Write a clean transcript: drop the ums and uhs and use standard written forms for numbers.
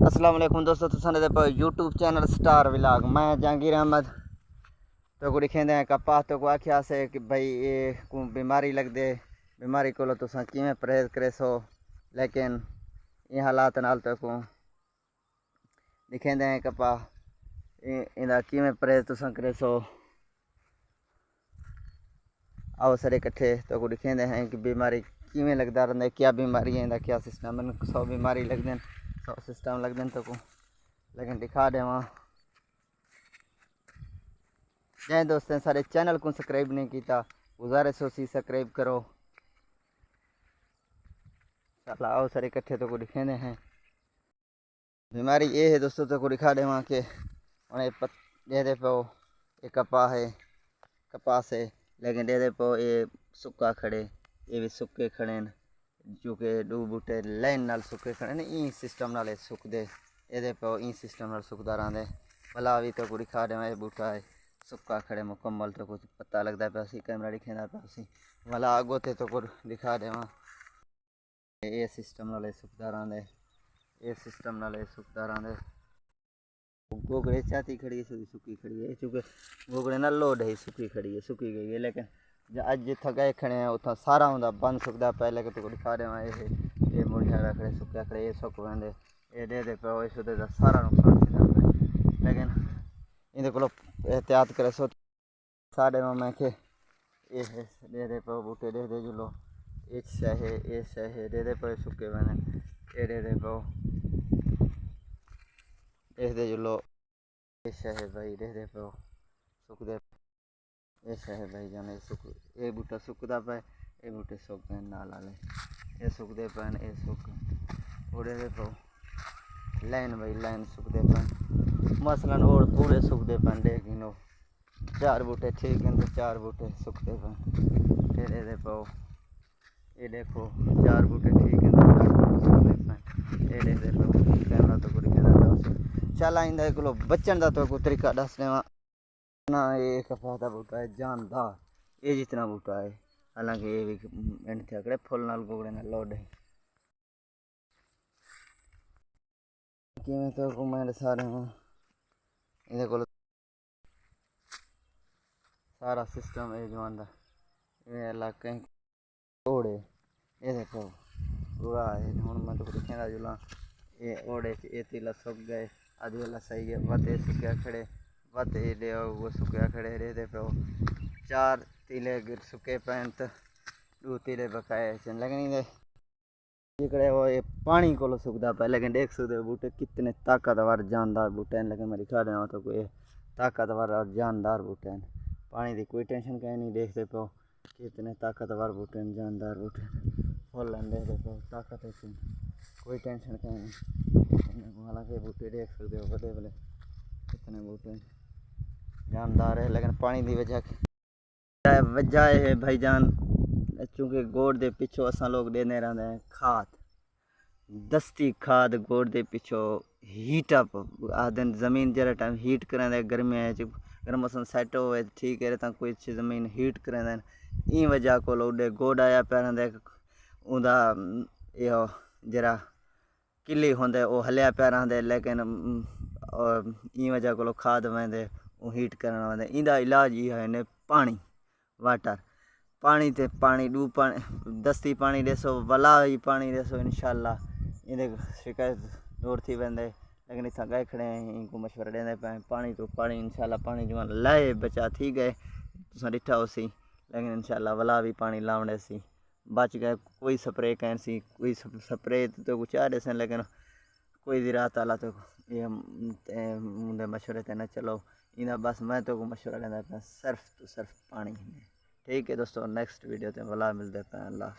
अस्सलाम वालेकुम दोस्तों, तुसां दे पर यूट्यूब चैनल स्टार व्लॉग। मैं जहांगीर अहमद। तो को दिखेंदे हैं कपास तो को आख्या से कि भाई ये को बीमारी लग दे, बीमारी को तुसां किवें परहेज करे सो, लेकिन ये हालात नाल तो को दिखेंदे हैं कपास इंदा किवें परहेज तुसां करे सो। आओ सारे इकट्ठे तो को दिखेंदे हैं कि बीमारी किवें लगदा रहिंदा, क्या बीमारी है, इंदा क्या सिस्टम है। 100 बीमारी लगदे, 100 सिस्टम लगदे तो को लेकिन दिखा देवां। जै दोस्तों सारे चैनल को सब्सक्राइब नहीं किया, गुजारिश हो सी सब्सक्राइब करो। चला आओ सारे इकट्ठे तो को दिखेंदे हैं बीमारी ये है दोस्तों। तो को दिखा देवां कि उन्हें दे पो ये कपास है लेकिन दे पो ये सुक्का खड़े, ये भी सुक्के खड़े न, जो कि दो बूटे लाइन नाल सुक्के खड़े ने। ई सिस्टम नाल सुकदे, ये पो ई सिस्टम नाल सुकदा रहिंदे। भला भी तो को दिखा देवां ये बूटा है सुक्का खड़े मुकम्मल। तो कुछ पता लगता पे सी, कैमरा दिखेंदा पे सी। भला आगो ते तो को दिखा देवां ये सिस्टम नाल सुकदा रहिंदे, ये सिस्टम नाल सुकदा रहिंदे। गोगड़े चाती खड़ी है, सुकी खड़ी है, चूंकि गोगड़े ना लोड है, सुकी खड़ी है, सुकी गई है। लेकिन अज जिथा गए खड़े हैं उतना सारा होंदा बन सुकदा पे। लेकिन तो दिखा देवां ये मुड़िया खड़े सुक्या खड़े, ये सुक वेंदे, ये दे पे इस दा सारा नुकसान थी जांदा। लेकिन इहदे कोलो एहतियात करे सो साढ़े मैं के ये दे पे बूटे दे जुलो एक शह है दे पे सुके वेंदे, ये दे पे दे जुलो ये शह है भाई दे पे सुकदे, ये शह भाई जाने सुक, ये बूटा सुकदा पे, ये बूटे सुक गए नाल वाले, ये सुकदे पे, ये सुक उड़े दे पे लाइन भाई लाइन सुकदे पे। मसलन और पूरे सुकदे पे देखिनो 4 बूटे ठीक हैं तो 4 बूटे सुकते पे। दे पे ये देखो 4 बूटे ठीक हैं तो 4 बूटे सुकते पे। ये दे पे कैमरा तो पूरी कहना चल आइंदा को बचन का तो कोई तरीका दस देवां ना। ये कपास का बूटा है जानदार, ये जितना बूटा है, हालांकि ये भी एंड थे अकड़े फुल नाल गोगड़े नाल लोड है। किवें तो घूमें सारे इहदे कोल सारा सिस्टम है जवान दा। ये इलाके ओड़े ये देखो पूरा है। हुण मैं तो दिखेंदा जुला ये ओड़े ये तीला सुक गए, आधी वाला सही है, वते सुक्या खड़े, वते दे वो सुक्या खड़े रे दे पे 4 तीले गिर सुके पैन तो 2 तीले बकाए छन। लेकिन ये वो ये पानी को सुकदा पे। लेकिन देख सकते बूटे कितने ताकतवर जानदार बूटे हैं। लेकिन मैं दिखा देना तो कोई ताकतवर और जानदार बूटे हैं, पानी की कोई टेंशन कहीं नहीं। देखते पे कितने ताकतवर बूटे हैं, जानदार बूटे फुल देखते पे ताकत है, कोई टेंशन कहीं नहीं। हालांकि बूटे देख सकते हो बड़े बड़े कितने बूटे जानदार है। लेकिन पानी की वजह है भाईजान, चूँकि गोड़ के पिछों असा लोग देने रहते हैं खाद, दस्ती खाद गोड़ के पिछों हीट अप आदन जमीन जरा टाइम हीट करें गर्मियाँ अगर मौसम सैट हो ठीक है तो कोई जमीन हीट करें ई वजह को उडे गोड़ आया पैर उदा यो जरा किली होंदे वो हलिया पैर आंदे। लेकिन ई वजह को खाद वेंदे वो हीट करना वेंदे। इंदा इलाज ये है ने पानी वाटर पानी ते पानी डू पानी दस्ती पानी देसो वला ही पानी देसो, इंशाल्लाह इहदे शिकायत दूर थी वेंदे। लेकिन इतना गए खड़े हैं इनको मशवरा देंदे पे पानी तो पानी इंशाल्लाह पानी जो लाए बचा थी गए तुसा डिठा हो सी। लेकिन इंशाल्लाह वला भी पानी लावणे सी बच गए। कोई स्प्रे कैन सी, कोई स्प्रे तो कुछ आ रहे लेकिन कोई भी रात आला तो ये मुंडे मशवरे ते न चलो। इना बस मैं तो मशवरा देना पे सिर्फ तो सिर्फ पानी। ठीक है दोस्तों, नेक्स्ट वीडियो ते वला मिलते हैं। अल्लाह।